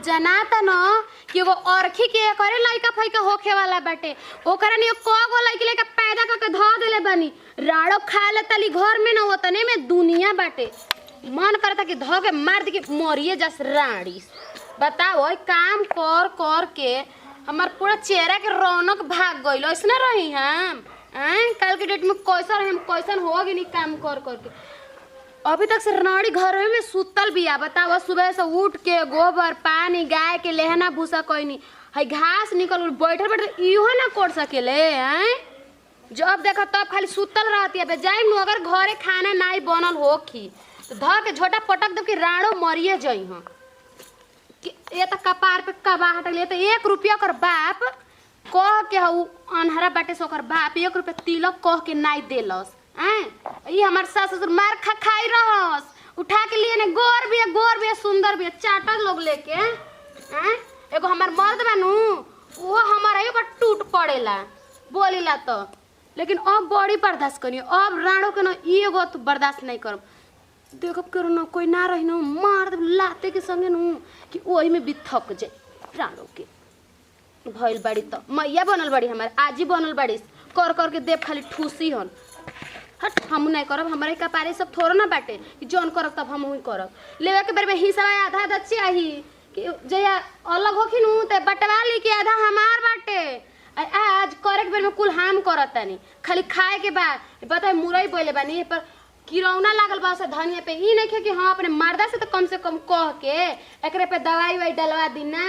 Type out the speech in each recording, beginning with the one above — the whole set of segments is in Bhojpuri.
जनाता न कि एगो अरखी के करे लइका फइका होखे वाला बाटे ओकरा नि कगो लइका लेके पैदा करके ध देले बानी राड़ो खा ले तली घर में न ओतने में दुनिया बाटे मन करता कि ध के मार दे कि मरिए जस राड़ी। बताओ काम कर कर के हमार पूरा चेहरा के रौनक भाग गइल ऐसने रही हम कल के डेट में कैसन हो गई काम कर कर के अभी तक से रानी घर में सुतल बिया। बताओ सुबह से उठ के गोबर पानी गाय के लेहना भूसा कोई नहीं है घास निकल बैठल बैठल इहो ना कोड़ सकेले हैं जब देखा तब खाली सुतल रहती है जाई नु अगर घरे खाना नहीं बनल होखी तो ध के झोटा पटक दे कि राणो मरिए जाई हां कि ये त कपार पे कबा हटल ये तो 1 रुपया कर बाप कह के हऊ अनहरा बाटे से ओकर बाप 1 रुपया तिलक कह के नहीं देलस ये हमार सास ससुर मार खा खाई रहस उठा के लिए ने गोर भी सुंदर भी चाटल लोग लेके एगो हमार मर्द बानू वो हमारा ही पर टूट पड़ेला बोलीला तो लेकिन अब बड़ी बर्दाश्त करी अब राणो के न एगो तो बर्दाश्त नहीं करब देखब करो न कोई ना रही न मार दे लाते के संगे न कि ओही में भी थक जाए राणो के भइल बाड़ी तो मैया बनल बाड़ी हमार आजी बनल बाड़ी कर कर के देव खाली ठूसी हन हट हम नहीं करब हमारे कपारे सब थोड़ा ना बाटे कि जौन करब तब हम वही करब लेवे के बेर में हिस्सा आधा आधा चाही कि जया अलग होखी नु ते बटवा ली के आधा हमार बाटे आज करे के बेर में कुल हम करतानी खाली खाए के बाद बताए मुरई बोले बानी पर किरौना लागल बा से धनिया पे ई नहीं कि हां अपने मर्दा से तो कम से कम कह के एकरे पे दवाई वई डलवा दी ना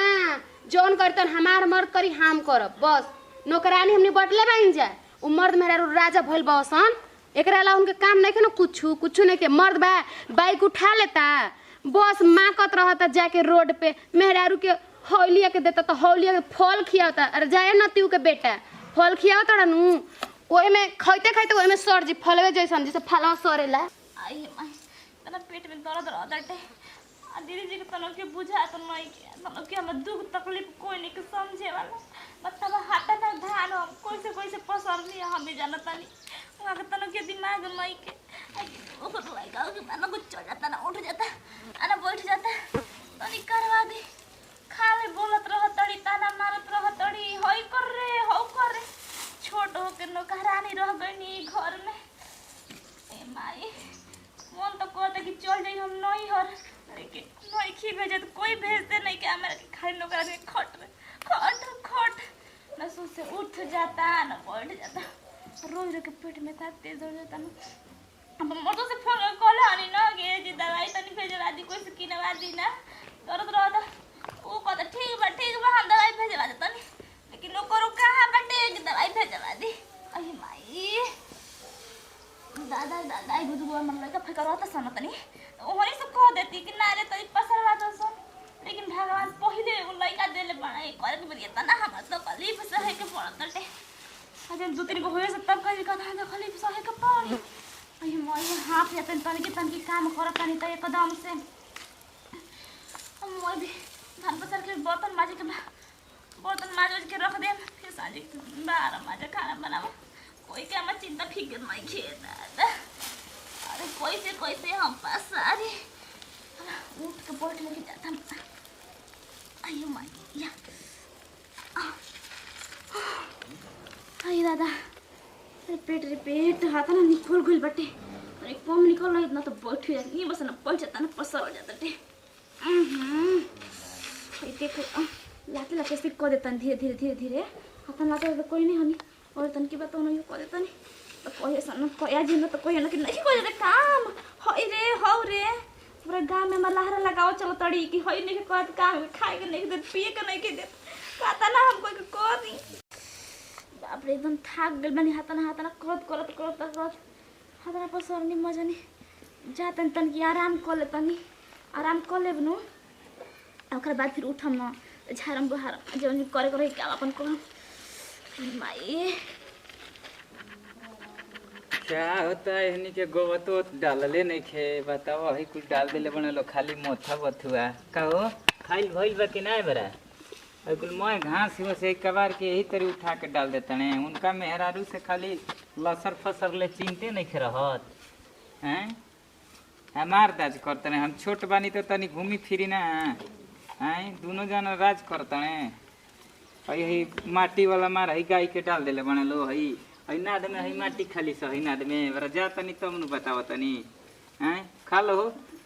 जौन करतन हमार मर्द करी हम करब बस नौकरानी हमनी बटले बाइन जा उ मर्द मेरा राजा भइल बसन एकरा ला उनके काम नहीं के ना कुछ नहीं के मर्द बा बाइक उठा लेता बस माकत रहता जाके रोड पे मेहरारू के हौलिया के देता तो हौलिया के फल खियाता अरे जाए नतीउ के बेटा फल खियावता नु ओए में खाइते खाइते ओए में सर जी फलवे जैसन जैसे फलवा सरेला आई माय तना पेट में दर्द रहताटे आ दीदी जी के तनो के बुझा तो नहीं के तनो के हम दुख तकलीफ कोई नहीं के समझे वाला मतलब हाटा ना धान हम कैसे पसर नहीं हम भी जानता नहीं वहां के तनो के दिमाग में के ओकर लगा के मानो कुछ चढ़ जाता ना उठ जाता आना बैठ जाता तनी करवा दे खाले बोलत रह तड़ी ताना मारत रह तड़ी होई कर रे हो कर रे छोट हो के नौकरानी रह गई घर में ए माई मन तो कहता कि चल जाई हम नहीं हर लेकिन नहीं खी भेजे तो कोई भेजते नहीं कि हमारे खाली नौकरानी खट न सो से उठ जाता न बैठ जाता रोज के पेट में था तेज हो जाता ना अब मोटो से फोन कॉल आनी ना के जी दवाई तनी भेजवा दी कोई से किनवा दी ना दर्द रहता वो कहता ठीक बा हम दवाई भेजवा देता नहीं लेकिन लोग करो कहां बटे कि दवाई भेजवा दी अरे माई दादा ई बुदुआ मन लगा फेक रहता सन तनी ओहनी से कह देती कि ना रे तई पसरवा दो सन लेकिन भगवान पहिले एगो लइका देले बड़ा करे के बरिया ना हम तो कलीफ सहे के पड़तटे अजन दो तीन गो होए से तब कह कथा तो कलीफ सहे के पड़ी अरे माई हाथ या तन की काम करत तनी त एकदम से हम भी धान पसर के बर्तन माजे के बर्तन माज के रख दे फिर साँझ 12 माजे खाना बनाओ कोई के हमार चिंता फिकर नहीं खेता अरे कैसे हम पास सारी उठ के बैठ लेके जाता अयो माई या अरे दादा अरे पेट हाथ ना निकल गइल बटे अरे कम निकल ना इतना तो बैठ ये बस ना पल जाता ना पसर हो जाता टे देखो लाते सिक कर देता धीरे हाथ लाते तो कोई नहीं हनी और तन की बात नहीं कर देता नहीं तो कोई सन कोई आज न तो कोई न कि नहीं कर दे काम हई रे हो रे पूरा गांव में मलहरा लगाओ चलो तड़ी कि हई नहीं कर काम खाए के नहीं दे पिए के नहीं के दे पता ना हम कोई कर दी बाप रे एकदम थाक गल बनी हाथ ना करत हाथ ना पसरनी मजा नहीं जातन तन की आराम कर ले बनु ओकर बाद फिर उठम न झारम बहारम जौन करे क्या अपन करम माई क्या होता है इन्हीं के गोबर तो डालले नहीं खे बताओ अभी कुछ डाल दिले बने लो खाली मोथा बथुआ कहो खाइल भइल बा कि नहीं बरा और कुल मोय घास हो से कबार के यही तरी उठा के डाल देते हैं उनका मेहरारू से खाली लसर फसर ले चिंते नहीं खे रहत हैं हमार दाज करते हैं हम छोट बानी तो तनी घूमी फिरी ना आई दोनों जना राज करतने हई माटी वाला मार हई गाय के डाल देले बने लो हई नाद में हई माटी खाली से हई नाद में बरा जा तनी तब नु बताव तनी हैं खा लो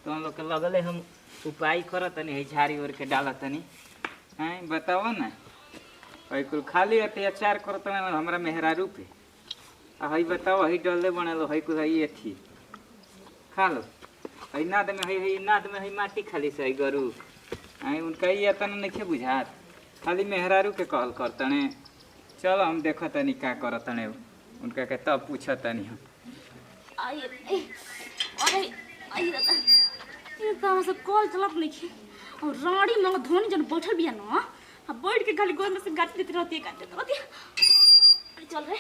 तो हम लोग के लगले हम उपाय करतनी हई झाड़ी ओर के डालतनी हैं बताव ना हई कुल खाली अत्याचार करतने हमरा मेहरारू पे आ हई बताओ हई डलले बने लो हई कुल हई एथी खा लो हई नाद में हई माटी खाली से हई गरू आई उनका ये तन नहीं बुझात खाली मेहरारू के कहल करतने चलो हम देखतनी का करतने उनका के तब पूछतनी हम आई अरे आई दादा ये तो हमसे कॉल चलत नहीं है और राड़ी मंग धोनी जन बैठल बिया ना अब बैठ के खाली गोद में से गाड़ी देती रहती है अरे चल रे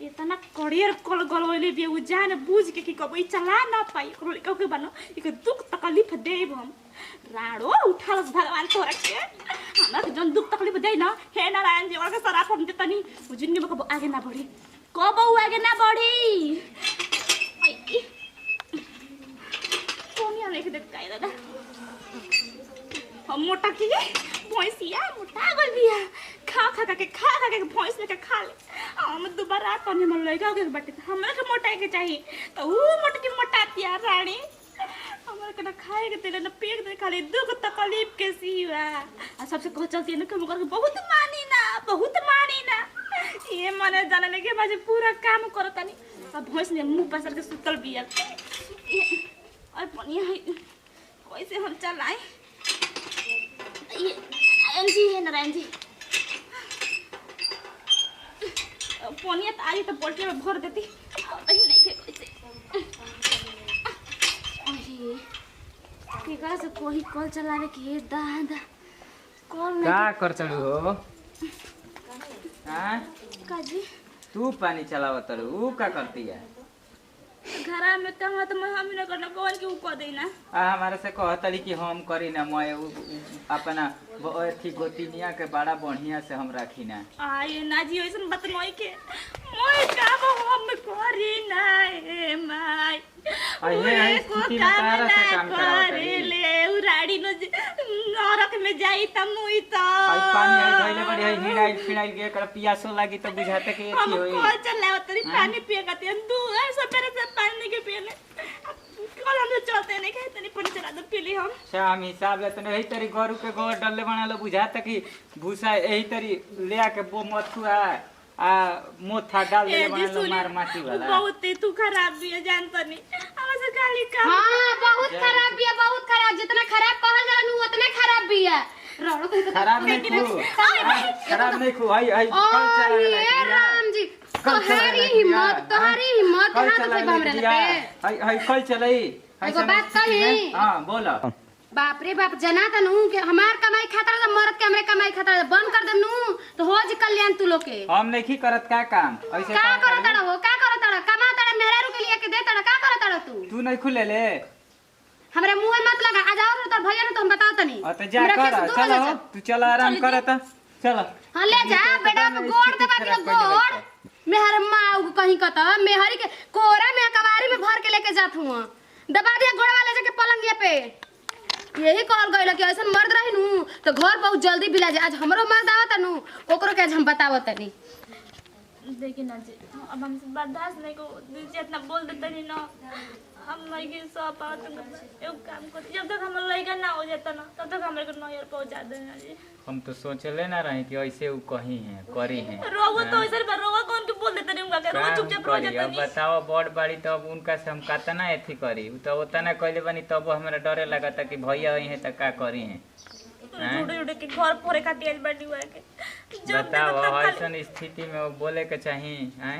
इतना कड़ियर कल गलवले भी उ जाने बुझ के कि कबई चला ना पाई ओकरो के बनो एक दुख तकलीफ देब हम राड़ो उठालस भगवान तोरा के हमरा के जन दुख तकलीफ दे ना हे नारायण जी ओकरा सराफ हम देतनी उ जिंदगी में कब आगे ना बढ़ी कब आगे ना बढ़ी आई कोनिया लेके देख काई दादा हम मोटा की भैंसिया मोटा गल बिया खा के भैंस लेके खा ले हम दोबारा कने मन लगा के बाटे हमरा के मोटा के चाहिए तो ऊ मोटकी मोटातिया रानी हमरा के ना खाए के तेरे ना पेट दे खाली दुख तकलीफ के सिवा आ सबसे कह चलती है ना कि मगर बहुत मानी ना ये मने जाने लगे बाजे पूरा काम करतानी अब भैंस ने मुंह पसर के सुतल बिया और पनिया है कैसे हम चलाए ये नारायण जी पोनिया तो आई तो पोल्ट्री में भर देती नहीं थे कैसे अरे से कोई कॉल चलावे के दादा कॉल नहीं का कर चलू हो हां काजी तू पानी चलावत रू का करती है घरा में कमा तो मैं हम ही ना करना कौन के ऊपर देना हमारे से कहतली कि हम करी ना मैं अपना अथी गोतिनिया के बड़ा बढ़िया से हम राखी ना आये ना जी ऐसन बात नहीं के मोय का हम करी ना ए माय आई स्थिति में तारा से काम करावतली ले उराड़ी न नरक में जाई त मुई त आई पानी आई धइले बड़ी आई हिड़ाई फिड़ाई के कर पियासो लागी तो बुझाते के एथी होई हम कॉल चलाओ तरी पानी पिए गती दू ऐसा मेरे से पानी के पिए कल हम चलते नहीं कहते नहीं पानी चला दो पीली हम शाम हिसाब ले तने एही तरी गरु के गोड़ डल्ले बना लो बुझाते कि भूसा एही तरी ले आके बो मथुआ आ मोथा डाल दे बना लो मार माटी वाला बहुत तू खराब भी है जानता नहीं हम से गाली का हां बहुत खराब भी है बहुत खराब जितना खराब कहल जाला नु उतना खराब भी है रड़ो कहीं खराब नहीं खू हाय हाय कल चला ये राम जी तुम्हारी हिम्मत हां तो भाई हमरा पे हाय हाय कल चलाई एगो बात कही हां बोला बाप रे बाप जना त नु के हमार कमाई खाता त मरद के हमरे कमाई खाता बंद कर देम नु तो हो जी कल्याण तू लोग के हम नहीं करत का काम ऐसे का करत रहो का करत रहो कमा तड़ा मेहरारू के लिए के दे तड़ा का करत रहो तू नहीं खुले ले हमरे मुंह मत लगा आ जाओ तो भैया ने तो हम बताओ तनी तो जा कर चलो तू चल आराम कर त चलो हां ले जा बेटा गोड़ दबा के गोड़ मेहर माऊ कहीं कत मेहरी के कोरा में कवारी में भर के लेके जात हुआ दबा दिया गोड़ वाले जाके पलंगिया पे यही कहल गइल कि ऐसा मर्द रही नु तो घर बहुत जल्दी बिला जाए आज हमरो मर्द आवत नु ओकरो के आज हम बतावत तनी देखिए ना जी अब हमसे बर्दाश्त नहीं को जितना बोल देते नहीं ना हम लड़की सब बात एक काम करते जब तक हमारा लड़का ना हो जाता ना तब तक हमारे को नौयर पहुंचा देना जी हम तो सोचले ना रहे कि ऐसे वो कही है करी है रोवा तो ऐसे रोवा कौन के बोल देते नहीं उनका के रोवा चुपचाप रह जाता अब बताओ बड़ बाड़ी तो अब उनका से हम कतना एथी करी तो उतना कहले बनी तब हमरा डरे लगता कि भैया आई है त का करी है जुड़े के घर पोरे काटी आज बड़ी हुआ के बताओ ऐसन स्थिति में वो बोले के चाहिए हैं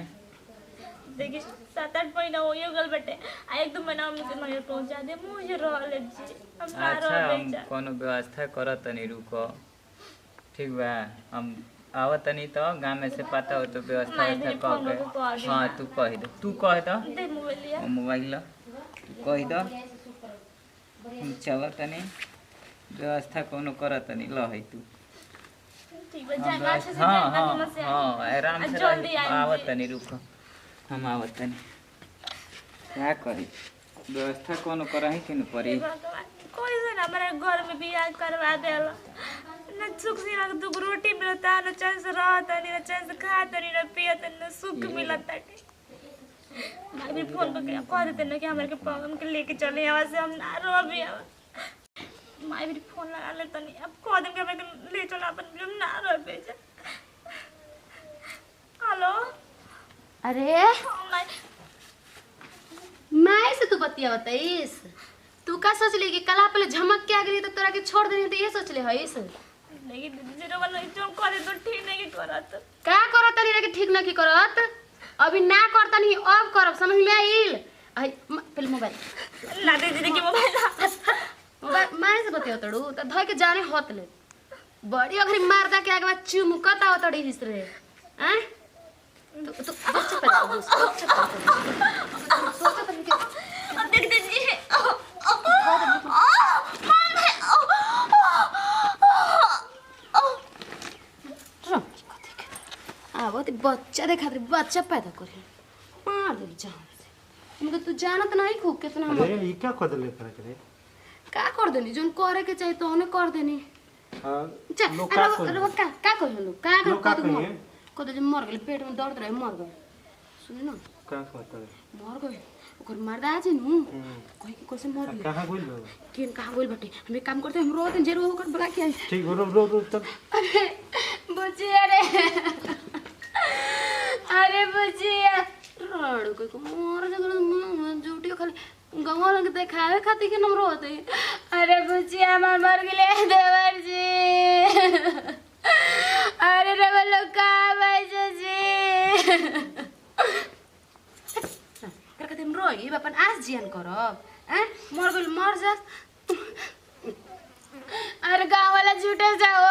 देखिए 7-8 महीना हो गल बेटे आ 1-2 महीना में नौयर पहुंचा दे मुझे रह ले जी हम ना अच्छा रह हम कोनो व्यवस्था करत तनी रुको ठीक बा हम आवत तनी तो गांव में से पता हो तो व्यवस्था कह के हां तू कह दे दे मोबाइल मोबाइल कह दो हम चल तनी व्यवस्था कोनो करत तनी ल है तू ठीक बा जाना अच्छे से हां जाना से हां आराम से जल्दी आवत तनी रुको हम आवत तनी क्या करी व्यवस्था कोनो करही कि न परी कोई से ना हमारे घर में बियाह करवा देला न सुख से ना दुख रोटी मिलता न चैन से रहता नहीं न चैन से खाता नहीं न पियता न सुख मिलता भाई भी फोन करके कह देते ना कि हमारे के पवन के लेके चले यहाँ से हम ना रो भी माई भी फोन लगा ले तो नहीं अब कह देंगे हमें ले चलो अपन हम ना रो भेजे हेलो अरे माई से तू बतिया बताइस तू का सोच ली कि कला पहले झमक के आ गई तो तोरा के छोड़ देनी तो ये सोच ले हईस नहीं जीरो वाला जो करे तो ठीक नहीं के करत का करत तनी रे कि ठीक ना की करत अभी ना करता नहीं अब करब समझ में आइल आई पहले मोबाइल ना दे दीदी के मोबाइल माई से बतिया तड़ू त धय के जाने होत ले बड़ी अगर मार दा के आगे बाद चुमुकत आवत तड़ी हिस रे हैं तो बच्चा पैदा हो सोचा तनी के देख दीजिए वो बच्चा देखा बच्चा पैदा करे मार दे जान से इनका तू जानत नहीं खूब कितना अरे ये क्या कर देले करे का कर देनी जोन करे के चाहिए तो ओने कर देनी हां चल लोग का कहलो लोग का लोग का कहिए को तो मर गेल पेट में दर्द रहे मर गए सुन ना का कहता है मर गए ओकर मर्दा जे नु कोई के कैसे मर गेल कहां गइल बा केन कहां गइल बटे हम एक काम करते हम रोत जरूर ओकर बगा के आई ठीक रो तब अरे बुझिया रे अरे बुझिया रोड को मोर जगह झूठी खाली गाँव लगे देखावे खाती के नंबर होते अरे बुझिया हमार मर गेले देवर जी अरे रे बोलो का भाई जी कर के तुम रोई अपन आस जियान करब हैं मर गेल मर जा अरे गाँव वाला झूठे जाओ